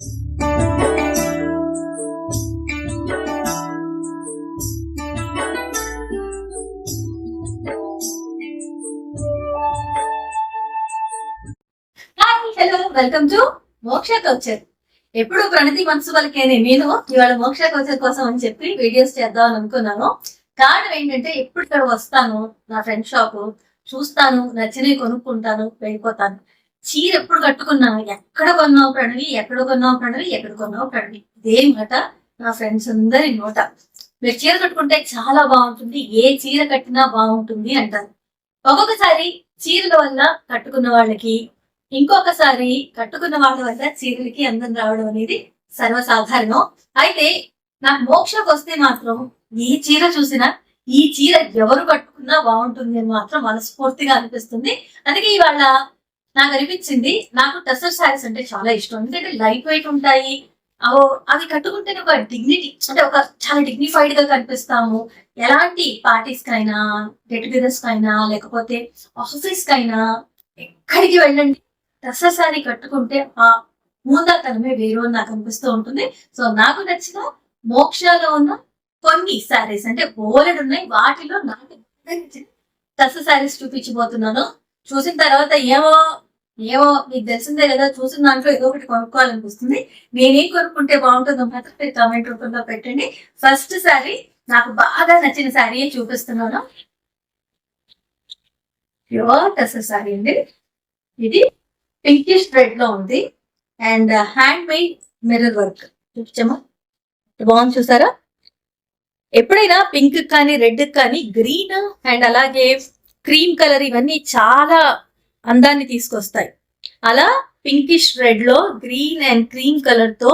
Hello, welcome to మోక్ష culture. ఎప్పుడు ప్రణతి మనసు వాళ్ళకేనే నేను ఇవాళ మోక్ష కల్చర్ కోసం అని చెప్పి వీడియోస్ చేద్దాం అని అనుకున్నాను. కారణం ఏంటంటే ఎప్పుడు ఇక్కడ వస్తాను, నా ఫ్రెండ్ షాప్ చూస్తాను, నచ్చినవి కొనుక్కుంటాను, వెళ్ళిపోతాను. చీర ఎప్పుడు కట్టుకున్నా ఎక్కడ కొన్నావు ప్రణవి, ఎక్కడ కొన్నావు ప్రణవి, ఎక్కడ కొన్నావు ప్రణవి, ఇదే మాట నా ఫ్రెండ్స్ అందరి నోట. మీరు చీర కట్టుకుంటే చాలా బాగుంటుంది, ఏ చీర కట్టినా బాగుంటుంది అంటారు. ఒక్కొక్కసారి చీరల వల్ల కట్టుకున్న వాళ్ళకి, ఇంకొకసారి కట్టుకున్న వాళ్ళ వల్ల చీరలకి అందం రావడం అనేది సర్వసాధారణం. అయితే నాకు మోక్షకు వస్తే మాత్రం ఏ చీర చూసినా ఈ చీర ఎవరు కట్టుకున్నా బాగుంటుంది అని మాత్రం మనస్ఫూర్తిగా అనిపిస్తుంది. అందుకే ఇవాళ నాకు అనిపించింది, నాకు టసర్ శారీస్ అంటే చాలా ఇష్టం. ఎందుకంటే లైట్ వెయిట్ ఉంటాయి, అవి కట్టుకుంటే ఒక డిగ్నిటీ, అంటే ఒక చాలా డిగ్నిఫైడ్ గా కనిపిస్తాము. ఎలాంటి పార్టీస్ కైనా, గెట్ టుగెదర్స్ కైనా, లేకపోతే ఆఫీస్ కైనా, ఎక్కడికి వెళ్ళండి టసర్ శారీ కట్టుకుంటే ఆ మూందాతనమే వేరు అని నాకు అనిపిస్తూ ఉంటుంది. సో నాకు నచ్చిన మోక్షలో ఉన్న కొన్ని శారీస్, అంటే బోలెడు ఉన్నాయి, వాటిలో నాకు టసర్ శారీస్ చూపించబోతున్నాను. చూసిన తర్వాత ఏమో ఏమో మీకు తెలిసిందే కదా, చూసిన దాంట్లో ఏదో ఒకటి కొనుక్కోవాలనిపిస్తుంది. నేనేం కొనుక్కుంటే బాగుంటుందో మాత్రం మీరు కామెంట్ రూపంలో పెట్టండి. ఫస్ట్ శారీ నాకు బాగా నచ్చిన శారీ చూపిస్తున్నాను. ప్యూర్ టసర్ శారీ అండి. ఇది పింకిష్ రెడ్ లో ఉంది and handmade mirror work. చూపించమ్మా, బాగుంది చూసారా. ఎప్పుడైనా పింక్ కానీ రెడ్ కానీ గ్రీన్ అండ్ అలాగే క్రీమ్ కలర్ ఇవన్నీ చాలా అందాన్ని తీసుకొస్తాయి. అలా పింకిష్ రెడ్ లో గ్రీన్ అండ్ క్రీమ్ కలర్ తో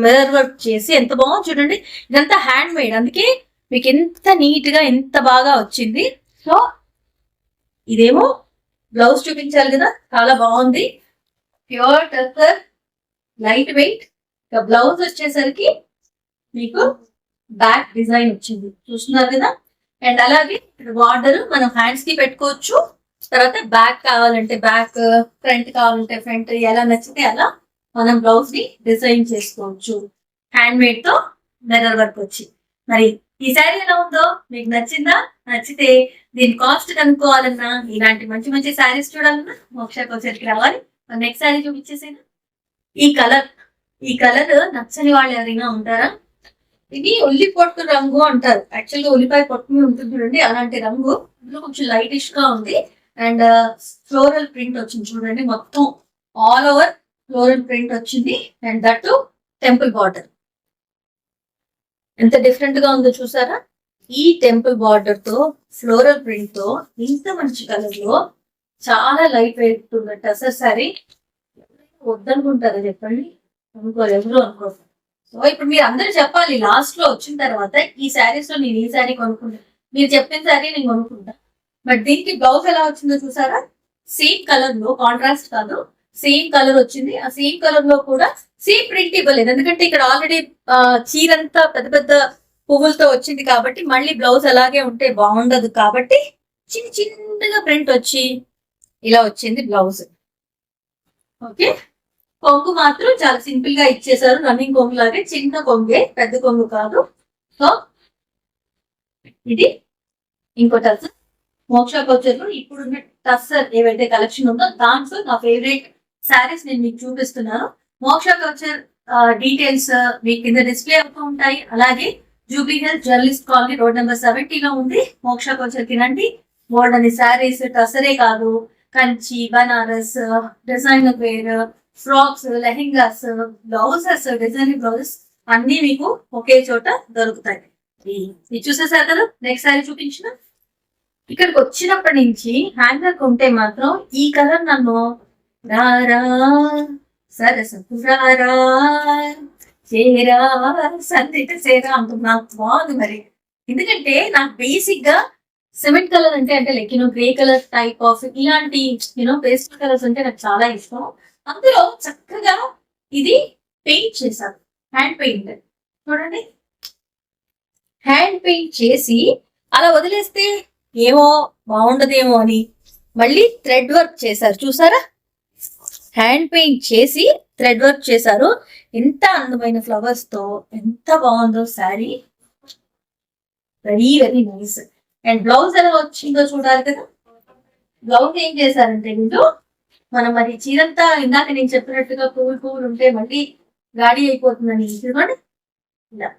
మిర్రర్ వర్క్ చేసి ఎంత బాగుంది చూడండి. ఇదంతా హ్యాండ్ మేడ్, అందుకే మీకు ఎంత నీట్ గా ఎంత బాగా వచ్చింది. సో ఇదేమో బ్లౌజ్ చూపించాలి కదా, చాలా బాగుంది. Pure tussar, light weight. ఇక బ్లౌజ్ వచ్చేసరికి మీకు బ్యాక్ డిజైన్ వచ్చింది, చూస్తున్నారు కదా. అండ్ అలాగే బార్డర్ మనం హ్యాండ్స్ కి పెట్టుకోవచ్చు. తర్వాత బ్యాక్ కావాలంటే బ్యాక్, ఫ్రంట్ కావాలంటే ఫ్రంట్, ఎలా నచ్చితే అలా మనం బ్లౌజ్ ని డిజైన్ చేసుకోవచ్చు. హ్యాండ్ మేడ్ తో మిర్రర్ వర్క్ వచ్చి. మరి ఈ శారీ ఎలా ఉందో మీకు నచ్చిందా? నచ్చితే దీని కాస్ట్ కనుక్కోవాలన్నా, ఇలాంటి మంచి మంచి శారీస్ చూడాలన్నా మోక్ష కల్చర్కి రావాలి. నెక్స్ట్ శారీ చూపించేసేనా. ఈ కలర్ నచ్చని వాళ్ళు ఎవరైనా ఉంటారా? ఇది ఉల్లి పొట్టు రంగు అంటారు. యాక్చువల్గా ఉల్లిపాయ పొట్టు ఉంటుంది చూడండి, అలాంటి రంగు. ఇందులో కొంచెం లైటిష్ గా ఉంది అండ్ ఫ్లోరల్ ప్రింట్ వచ్చింది చూడండి. మొత్తం ఆల్ ఓవర్ ఫ్లోరల్ ప్రింట్ వచ్చింది అండ్ దట్ టెంపుల్ బార్డర్. ఎంత డిఫరెంట్ గా ఉందో చూసారా. ఈ టెంపుల్ బార్డర్ తో ఫ్లోరల్ ప్రింట్ తో ఇంత మంచి కలర్ లో చాలా లైట్ వెయిట్ ఉన్న టసర్ శారీ వద్దనుకుంటారా చెప్పండి? అనుకోరు, ఎవరు అనుకోరు. సో ఇప్పుడు మీరు అందరూ చెప్పాలి లాస్ట్ లో వచ్చిన తర్వాత, ఈ శారీస్ లో నేను ఈ శారీ కొనుక్కుంటా, మీరు చెప్పిన శారీ నేను కొనుక్కుంటా. బట్ దీనికి బ్లౌజ్ ఎలా వచ్చిందో చూసారా. సేమ్ కలర్ లో, కాంట్రాస్ట్ కాదు, సేమ్ కలర్ వచ్చింది. ఆ సేమ్ కలర్ లో కూడా సేమ్ ప్రింట్ ఇవ్వలేదు, ఎందుకంటే ఇక్కడ ఆల్రెడీ చీరంతా పెద్ద పెద్ద పువ్వులతో వచ్చింది కాబట్టి మళ్ళీ బ్లౌజ్ అలాగే ఉంటే బాగుండదు కాబట్టి చిన్న చిన్నగా ప్రింట్ వచ్చి ఇలా వచ్చింది బ్లౌజ్. ఓకే, కొంగు మాత్రం చాలా సింపుల్ గా ఇచ్చేసారు. రన్నింగ్ కొంగు లాగే, చిన్న కొంగే, పెద్ద కొంగు కాదు. సో ఇది ఇంకో టసర్. మోక్ష కల్చర్ లో ఇప్పుడున్న టసర్ ఏవైతే కలెక్షన్ ఉందో దాంట్లో నా ఫేవరెట్ శారీస్ నేను మీకు చూపిస్తున్నాను. మోక్ష కల్చర్ డీటెయిల్స్ మీకు కింద డిస్ప్లే అవుతూ ఉంటాయి. అలాగే Jubilee hills journalist colony road number 70 లో ఉంది. మోక్ష కల్చర్ కి రండి. బోర్డ్ అని శారీస్, టసరే కాదు, Kanchi, Banaras, designer wear, frocks, lehengas, blouses, designing blouses అన్ని మీకు ఒకే చోట దొరుకుతాయి. ఇది చూసేసారు కదా. నెక్స్ట్ శారీ చూపించిన. ఇక్కడికి వచ్చినప్పటి నుంచి హ్యాంగర్ కొంటే మాత్రం ఈ కలర్ నన్ను రారా సరసపురారా చేరా సందిట చేరా అంటున్నా. బాగుంది మరి. ఎందుకంటే నాకు బేసిక్ గా సిమెంట్ కలర్ అంటే like grey colour type of ఇలాంటి పేస్టల్ కలర్స్ అంటే నాకు చాలా ఇష్టం. అందులో చక్కగా ఇది పెయింట్ చేశారు, హ్యాండ్ పెయింట్. చూడండి, హ్యాండ్ పెయింట్ చేసి అలా వదిలేస్తే ఏమో బాగుండదేమో అని మళ్ళీ థ్రెడ్ వర్క్ చేశారు. చూసారా, హ్యాండ్ పెయింట్ చేసి థ్రెడ్ వర్క్ చేశారు. ఎంత అందమైన ఫ్లవర్స్ తో ఎంత బాగుందో sari. Very very nice. And blouse ఎలా వచ్చిందో చూడాలి కదా. బ్లౌజ్ ఏం చేశారంటే వీళ్ళు మనం మరి చీరంతా ఇందాక నేను చెప్పినట్టుగా పువ్వులు ఉంటే మళ్ళీ గాడి అయిపోతుందని చూడండి, ఇలా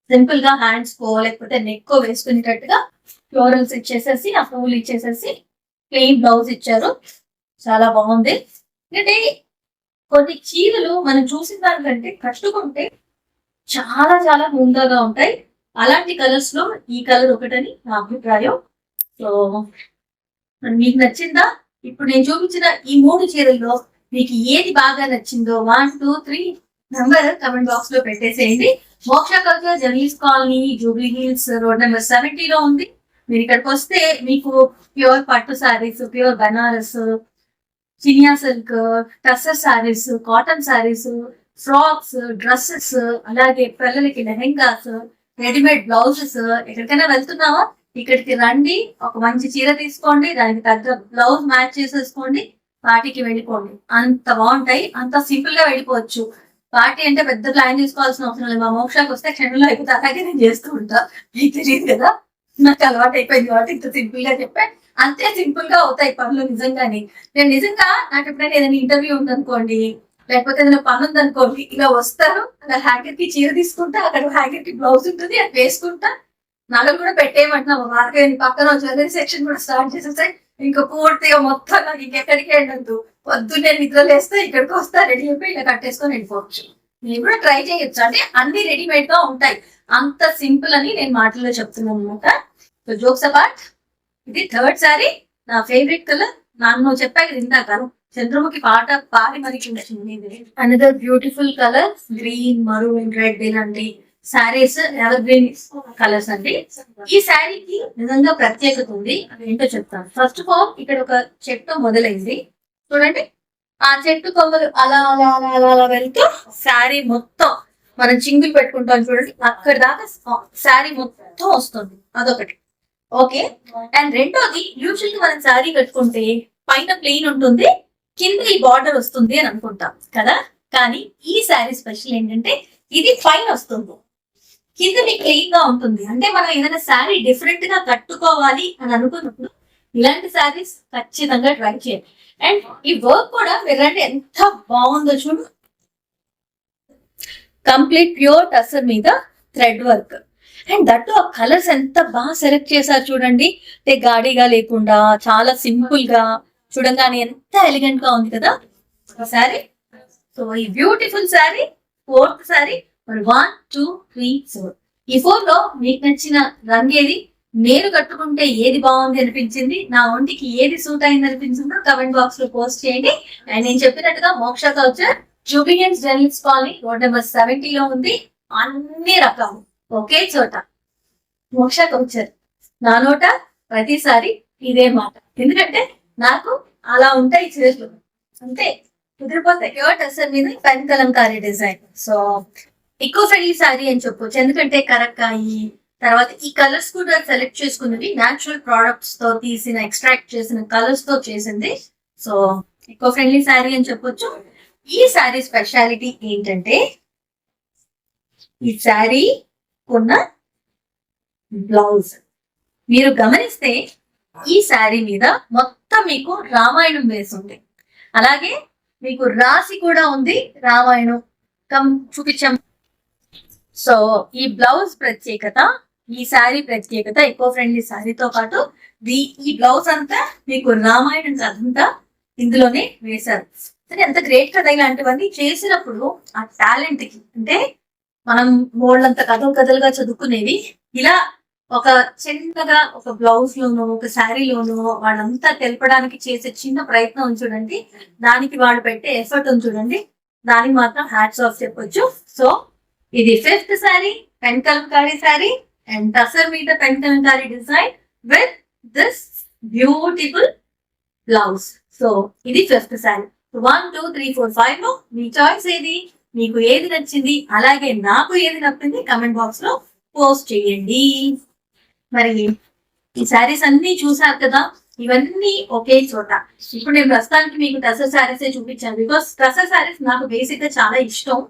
సింపుల్ గా హ్యాండ్స్ కో లేకపోతే నెక్ కో వేసుకునేటట్టుగా ఫ్లోరల్స్ ఇచ్చేసేసి ఆ పువ్వులు ఇచ్చేసేసి ప్లెయిన్ బ్లౌజ్ ఇచ్చారు. చాలా బాగుంది. అంటే కొన్ని చీరలు మనం చూసిన దానికంటే కట్టుకుంటే చాలా చాలా హుందాగా ఉంటాయి. అలాంటి కలర్స్ లో ఈ కలర్ ఒకటని నా అభిప్రాయం. సో మీకు నచ్చిందా? ఇప్పుడు నేను చూపించిన ఈ 3 చీరల్లో మీకు ఏది బాగా నచ్చిందో 1, 2, 3 నంబర్ కమెంట్ బాక్స్ లో పెట్టేసేయండి. మోక్ష culture journalist colony, Jubilee hills, road number 70 లో ఉంది. మీరు ఇక్కడికి వస్తే మీకు ప్యూర్ పట్టు saris, pure Banaras, Chiniya silk, tussar saris, cotton saris, frocks, dresses, అలాగే పిల్లలకి లెహెంగాస్, రెడీమేడ్ బ్లౌజెస్. ఎక్కడికైనా వెళ్తున్నావా, ఇక్కడికి రండి, ఒక మంచి చీర తీసుకోండి, దానికి తగ్గ బ్లౌజ్ మ్యాచ్ చేసేసుకోండి, పార్టీకి వెళ్ళిపోండి. అంత బాగుంటాయి, అంత సింపుల్ గా వెళ్ళిపోవచ్చు. పార్టీ అంటే పెద్ద ప్లాన్ చేసుకోవాల్సిన అవసరం లేదు. మా మోక్షాకి వస్తే క్షణంలో అయిపోతే అలాగే నేను చేస్తూ ఉంటా. మీకు తెలియదు కదా, నాకు అలవాటు అయిపోయింది కాబట్టి ఇంత సింపుల్ గా చెప్పాను. అంతే సింపుల్ గా అవుతాయి పనులు నిజంగానే. నేను నిజంగా నాకు ఎప్పుడైనా ఏదైనా ఇంటర్వ్యూ ఉందనుకోండి, లేకపోతే ఏదైనా పని ఉందనుకోండి, ఇలా వస్తారు, అలా హ్యాంగర్ కి చీర తీసుకుంటా, అక్కడ హ్యాంగర్ కి బ్లౌజ్ ఉంటుంది, అది వేసుకుంటా, నగలు కూడా పెట్టేయమంటున్నాము. మార్కెట్ పక్కన జ్యువెలరీ సెక్షన్ కూడా స్టార్ట్ చేసేసాయి. ఇంకా పూర్తిగా మొత్తం నాకు ఇంకెక్కడికి వెళ్ళదు. పొద్దున్నే నిద్రలేస్తే ఇక్కడికి వస్తా, రెడీ అయిపోయి ఇలా కట్టేసుకొని వెళ్ళిపోవచ్చు. నేను కూడా ట్రై చేయొచ్చు, అంటే అన్ని రెడీమేడ్ గా ఉంటాయి. అంత సింపుల్ అని నేను మాటల్లో చెప్తున్నాను అనమాట. సో జోక్స్ అపార్ట్, ఇది 3rd శారీ, నా ఫేవరెట్ కలర్. నన్ను చెప్పాక ఇందాక చంద్రముఖి పాట పాడి మరి another beautiful colour, green, maroon, red ఇలాంటి శారీస్ ఎవర్ గ్రీన్ కలర్స్ అండి. ఈ శారీకి నిజంగా ప్రత్యేకత ఉంది, అదేంటో చెప్తాను. ఫస్ట్ ఆఫ్ ఆల్ ఇక్కడ ఒక చెట్టు మొదలైంది చూడండి. ఆ చెట్టు కొమ్మలు అలా అలా అలా అలా అలా వెళ్తూ శారీ మొత్తం మనం చింగులు పెట్టుకుంటాం చూడండి, అక్కడ దాకా శారీ మొత్తం వస్తుంది. అదొకటి. ఓకే. అండ్ రెండోది, యూజువల్ గా మనం శారీ కట్టుకుంటే పైన ప్లెయిన్ ఉంటుంది, కింద ఈ బార్డర్ వస్తుంది అని అనుకుంటాం కదా. కానీ ఈ శారీ స్పెషల్ ఏంటంటే ఇది పైన వస్తుంది, కింద మీకు ప్లెయిన్ గా ఉంటుంది. అంటే మనం ఏదైనా శారీ డిఫరెంట్ గా కట్టుకోవాలి అని అనుకున్నప్పుడు ఇలాంటి శారీస్ ఖచ్చితంగా ట్రై చేయండి. అండ్ ఈ వర్క్ కూడా వినండి ఎంత బాగుందో చూడు. కంప్లీట్ ప్యూర్ టస్సర్ మీద థ్రెడ్ వర్క్. అండ్ దట్టు ఆ కలర్స్ ఎంత బాగా సెలెక్ట్ చేశారు చూడండి. అంటే గాడిగా లేకుండా చాలా సింపుల్ గా, చూడంగానే ఎంత ఎలిగెంట్ గా ఉంది కదా శారీ. సో ఈ బ్యూటిఫుల్ శారీ 4th శారీ. 1, 2, 3, 4 ఈ 4 లో మీకు నచ్చిన రంగు ఏది, నేను కట్టుకుంటే ఏది బాగుంది అనిపించింది, నా ఒంటికి ఏది సూట్ అయింది అనిపించిందో కమెంట్ బాక్స్ లో పోస్ట్ చేయండి. అండ్ నేను చెప్పినట్టుగా మోక్ష culture, Jubilee hills journalist colony, road number 70 లో ఉంది. అన్ని రకాలు ఒకే చోట. మోక్ష కల్చర్ నా నోట ప్రతిసారి ఇదే మాట, ఎందుకంటే నాకు అలా ఉంటాయి చీరలు, అంతే కుదిరిపోతాయి. టస్సర్ మీద పెన్ కలంకారీ డిజైన్. సో ఎక్కువ ఫ్రెండ్లీ శారీ అని చెప్పొచ్చు, ఎందుకంటే కరక్కాయి తర్వాత ఈ కలర్స్ కూడా సెలెక్ట్ చేసుకున్నది న్యాచురల్ ప్రొడక్ట్స్ తో తీసిన, ఎక్స్ట్రాక్ట్ చేసిన కలర్స్ తో చేసింది. సో ఎక్కువ ఫ్రెండ్లీ శారీ అని చెప్పొచ్చు. ఈ శారీ స్పెషాలిటీ ఏంటంటే ఈ శారీ ఉన్న బ్లౌజ్ మీరు గమనిస్తే ఈ శారీ మీద మొత్తం మీకు రామాయణం వేసింది, అలాగే మీకు రాసి కూడా ఉంది రామాయణం. చూపించాం. సో ఈ బ్లౌజ్ ప్రత్యేకత, ఈ శారీ ప్రత్యేకత, ఎకో ఫ్రెండ్లీ శారీతో పాటు ఈ బ్లౌజ్ అంతా మీకు రామాయణం అంతా ఇందులోనే వేశారు. సరే ఎంత గ్రేట్ కదా ఇలాంటివన్నీ చేసినప్పుడు. ఆ టాలెంట్ కి అంటే మనం బోల్డంత కథలుగా చదువుకునేవి ఇలా ఒక చిన్నగా ఒక బ్లౌజ్ లోనో ఒక శారీలోనో వాళ్ళంతా తెలపడానికి చేసే చిన్న ప్రయత్నం చూడండి, దానికి వాళ్ళు పెట్టే ఎఫర్ట్ చూడండి, దానికి మాత్రం హ్యాట్స్ ఆఫ్ చెప్పొచ్చు. సో ఇది 5th sari, pen Kalamkari sari and tussar మీద pen Kalamkari design with this beautiful blouse. So ఇది 5th శారీ. 1, 2, 3, 4, 5 లో మీ చాయిస్ ఏది, మీకు ఏది నచ్చింది, అలాగే నాకు ఏది నచ్చింది కమెంట్ బాక్స్ లో పోస్ట్ చేయండి. మరి ఈ శారీస్ అన్ని చూసారు కదా, ఇవన్నీ ఒకే చోట. ఇప్పుడు నేను ప్రస్తుతానికి మీకు టసర్ శారీస్ చూపించాను, బికాస్ టసర్ శారీస్ నాకు బేసిక్ గా చాలా ఇష్టం,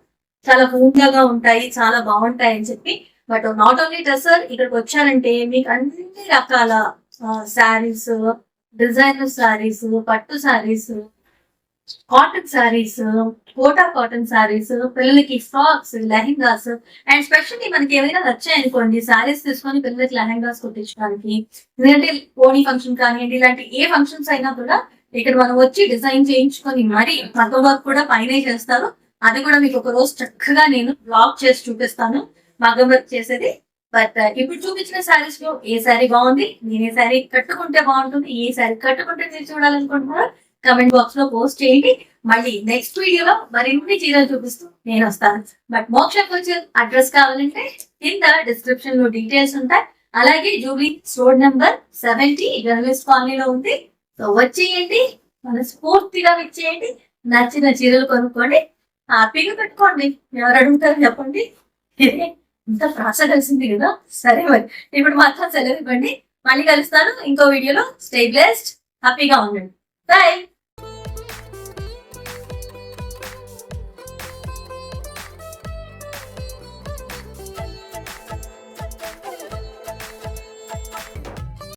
చాలా పూర్తిగా ఉంటాయి, చాలా బాగుంటాయి అని చెప్పి. బట్ నాట్ ఓన్లీ టసర్, ఇక్కడికి వచ్చారంటే మీకు అన్ని రకాల శారీస్, డిజైనర్ శారీస్, పట్టు శారీస్, కాటన్ శారీస్, కోటా కాటన్ శారీస్, పిల్లలకి ఫ్రాక్స్, లెహెంగాస్, అండ్ స్పెషల్లీ మనకి ఏమైనా నచ్చాయనుకోండి శారీస్ తీసుకొని పిల్లలకి లెహెంగాస్ కుట్టించడానికి, ఎందుకంటే ఓణీ ఫంక్షన్ కానివ్వండి, ఇలాంటి ఏ ఫంక్షన్స్ అయినా కూడా ఇక్కడ మనం వచ్చి డిజైన్ చేయించుకొని మరి మగ్గం వర్క్ కూడా పైనే చేస్తారు. అది కూడా మీకు ఒక రోజు చక్కగా నేను బ్లాగ్ చేసి చూపిస్తాను మగ్గం వర్క్ చేసేది. బట్ ఇప్పుడు చూపించిన శారీస్ లో ఏ శారీ బాగుంది, నేను ఏ శారీ కట్టుకుంటే బాగుంటుంది, ఏ శారీ కట్టుకుంటే మీరు చూడాలనుకుంటున్నారో కమెంట్ బాక్స్ లో పోస్ట్ చేయండి. మళ్ళీ నెక్స్ట్ వీడియోలో మరిన్ని చీరలు చూపిస్తూ నేను వస్తాను. బట్ మోక్ష కల్చర్ అడ్రస్ కావాలంటే కింద డిస్క్రిప్షన్ లో డీటెయిల్స్ ఉంటాయి. అలాగే జూబ్లీ రోడ్ నెంబర్ 70 జర్నలిస్ట్ కాలనీలో ఉంది. సో వచ్చేయండి, మనస్ఫూర్తిగా ఇచ్చేయండి, నచ్చిన చీరలు కొనుక్కోండి, హ్యాపీగా పెట్టుకోండి. ఎవరు అడుగుతారు చెప్పండి, ఇంత ప్రాస కలిసింది కదా. సరే మరి ఇప్పుడు మాత్రం సెలవు ఇవ్వండి, మళ్ళీ కలుస్తాను ఇంకో వీడియోలో. స్టే బ్లెస్డ్, హ్యాపీగా ఉండండి. Bye.